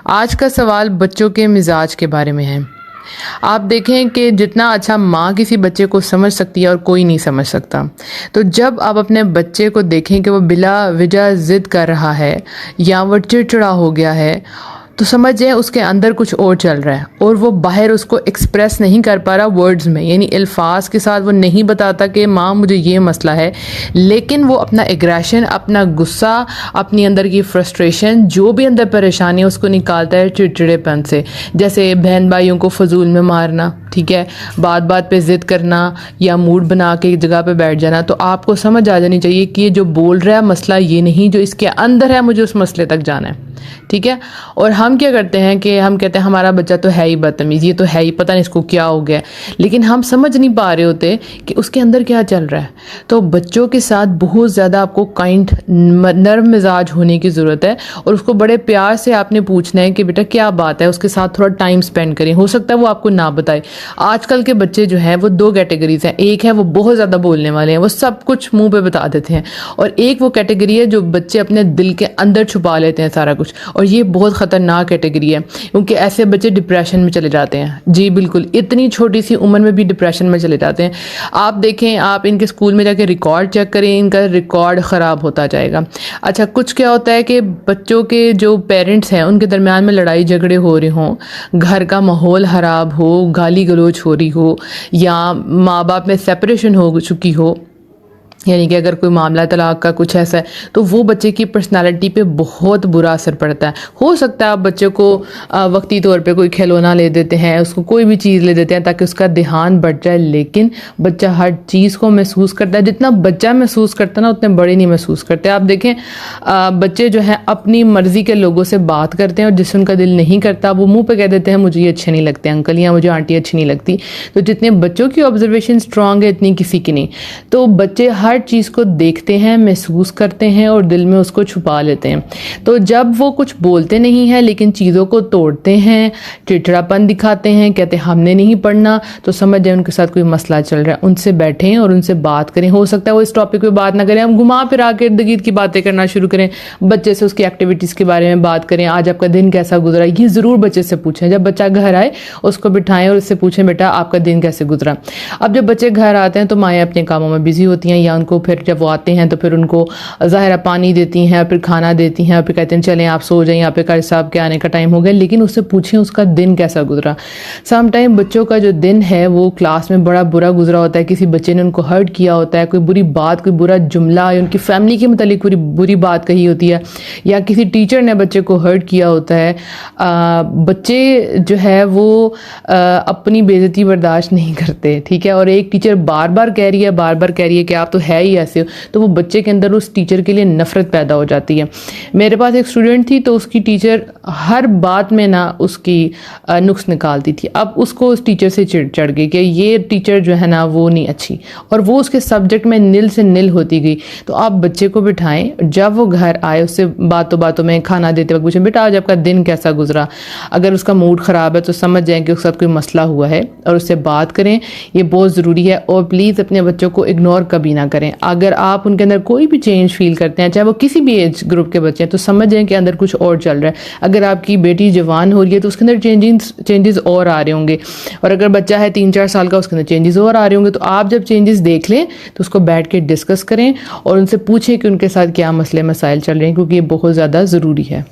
आज का सवाल बच्चों के मिजाज के बारे में है। आप देखें कि जितना अच्छा माँ किसी बच्चे को समझ सकती है और कोई नहीं समझ सकता। तो जब आप अपने बच्चे को देखें कि वो बिला वजह ज़िद कर रहा है या वो चिड़चिड़ा हो गया है, तो समझ जाए उसके अंदर कुछ और चल रहा है और वो बाहर उसको एक्सप्रेस नहीं कर पा रहा वर्ड्स में, यानी अल्फाज के साथ वो नहीं बताता कि माँ मुझे ये मसला है, लेकिन वो अपना एग्रेशन, अपना गुस्सा, अपनी अंदर की फ्रस्ट्रेशन, जो भी अंदर परेशानी है उसको निकालता है चिड़चिड़ेपन से। जैसे बहन भाइयों को फजूल में मारना, ठीक है, बात बात पे ज़िद करना या मूड बना के एक जगह पे बैठ जाना। तो आपको समझ आ जानी चाहिए कि ये जो बोल रहा है मसला ये नहीं, जो इसके अंदर है मुझे उस मसले तक जाना है, ठीक है। और हम क्या करते हैं कि हम कहते हैं हमारा बच्चा तो है ही बदतमीज़, ये तो है ही, पता नहीं इसको क्या हो गया, लेकिन हम समझ नहीं पा रहे होते कि उसके अंदर क्या चल रहा है। तो बच्चों के साथ बहुत ज़्यादा आपको काइंड, नर्म मिजाज होने की ज़रूरत है और उसको बड़े प्यार से आपने पूछना है कि बेटा क्या बात है, उसके साथ थोड़ा टाइम स्पेंड करें। हो सकता है वो आपको ना बताए। आजकल के बच्चे जो हैं वो दो कैटेगरीज हैं, एक है वो बहुत ज़्यादा बोलने वाले हैं, वो सब कुछ मुंह पे बता देते हैं, और एक वो कैटेगरी है जो बच्चे अपने दिल के अंदर छुपा लेते हैं सारा कुछ, और ये बहुत ख़तरनाक कैटेगरी है क्योंकि ऐसे बच्चे डिप्रेशन में चले जाते हैं। जी बिल्कुल, इतनी छोटी सी उम्र में भी डिप्रेशन में चले जाते हैं। आप देखें, आप इनके स्कूल में जाके रिकॉर्ड चेक करें, इनका रिकॉर्ड ख़राब होता जाएगा। अच्छा, कुछ क्या होता है कि बच्चों के जो पेरेंट्स हैं उनके दरमियान में लड़ाई झगड़े हो रहे हों, घर का माहौल ख़राब हो, गाली गलौज हो रही हो, या माँ बाप में सेपरेशन हो चुकी हो, यानी कि अगर कोई मामला तलाक का कुछ ऐसा है, तो वो बच्चे की पर्सनालिटी पे बहुत बुरा असर पड़ता है। हो सकता है आप बच्चे को वक्ती तौर पे कोई खिलौना ले देते हैं, उसको कोई भी चीज़ ले देते हैं ताकि उसका ध्यान बढ़ जाए, लेकिन बच्चा हर चीज़ को महसूस करता है। जितना बच्चा महसूस करता है ना, उतने बड़े नहीं महसूस करते। आप देखें, बच्चे जो हैं अपनी मर्ज़ी के लोगों से बात करते हैं और जिससे उनका दिल नहीं करता वो मुँह पर कह देते हैं मुझे ये अच्छे नहीं लगते अंकल, या मुझे आंटी अच्छी नहीं लगती। तो जितने बच्चों की ऑब्जर्वेशन स्ट्रांग है, इतनी किसी की नहीं। तो बच्चे हर चीज़ को देखते हैं, महसूस करते हैं और दिल में उसको छुपा लेते हैं। तो जब वो कुछ बोलते नहीं हैं लेकिन चीज़ों को तोड़ते हैं, चिड़चिड़ापन दिखाते हैं, कहते हैं हमने नहीं पढ़ना, तो समझ जाए उनके साथ कोई मसला चल रहा है। उनसे बैठें और उनसे बात करें। हो सकता है वो इस टॉपिक पे बात ना करें, हम घुमा फिरा के इर्द गिर्द की बातें करना शुरू करें, बच्चे से उसकी एक्टिविटीज़ के बारे में बात करें, आज आपका दिन कैसा गुजरा, ये ज़रूर बच्चे से पूछें। जब बच्चा घर आए उसको बिठाएं और उससे पूछें बेटा आपका दिन कैसे गुजरा। अब जब बच्चे घर आते हैं तो माएँ अपने कामों में बिजी होती हैं, या उनको फिर जब वो आते हैं तो फिर उनको ज़ाहिर पानी देती हैं, फिर खाना देती हैं, फिर कहते हैं चलें आप सो जाएं, यहाँ पे कारी साहब के आने का टाइम हो गया, लेकिन उससे पूछें उसका दिन कैसा गुजरा। सम टाइम बच्चों का जो दिन है वो क्लास में बड़ा बुरा गुजरा होता है, किसी बच्चे ने उनको हर्ट किया होता है, कोई बुरी बात, कोई बुरा जुमला या उनकी फैमिली के मतलब कोई बुरी बात कही होती है, या किसी टीचर ने बच्चे को हर्ट किया होता है। बच्चे जो है वो अपनी बेइज्जती बर्दाश्त नहीं करते, ठीक है, और एक टीचर बार बार कह रही है कि आप तो है ही ऐसे हो, तो वो बच्चे के अंदर उस टीचर के लिए नफ़रत पैदा हो जाती है। मेरे पास एक स्टूडेंट थी, तो उसकी टीचर हर बात में ना उसकी नुक्स निकालती थी। अब उसको उस टीचर से चिढ़ चढ़ गई कि ये टीचर जो है ना वो नहीं अच्छी, और वो उसके सब्जेक्ट में निल से निल होती गई। तो आप बच्चे को बिठाएं, जब वो घर आए उससे बातों बातों में खाना देते वक्त पूछें बेटा आज आपका दिन कैसा गुजरा। अगर उसका मूड ख़राब है तो समझ जाएं कि उसके साथ कोई मसला हुआ है और उससे बात करें, ये बहुत ज़रूरी है। और प्लीज़ अपने बच्चों को इग्नोर कभी ना करें। अगर आप उनके अंदर कोई भी चेंज फील करते हैं, चाहे वो किसी भी एज ग्रुप के बच्चे हैं, तो समझ जाएं कि अंदर कुछ और चल रहा है। अगर आपकी बेटी जवान हो रही है तो उसके अंदर चेंजेस और आ रहे होंगे, और अगर बच्चा है 3-4 साल का उसके अंदर चेंजेस और आ रहे होंगे। तो आप जब चेंजेस देख लें तो उसको बैठ के डिस्कस करें और उनसे पूछें कि उनके साथ क्या मसले मसाइल चल रहे हैं, क्योंकि ये बहुत ज़्यादा ज़रूरी है।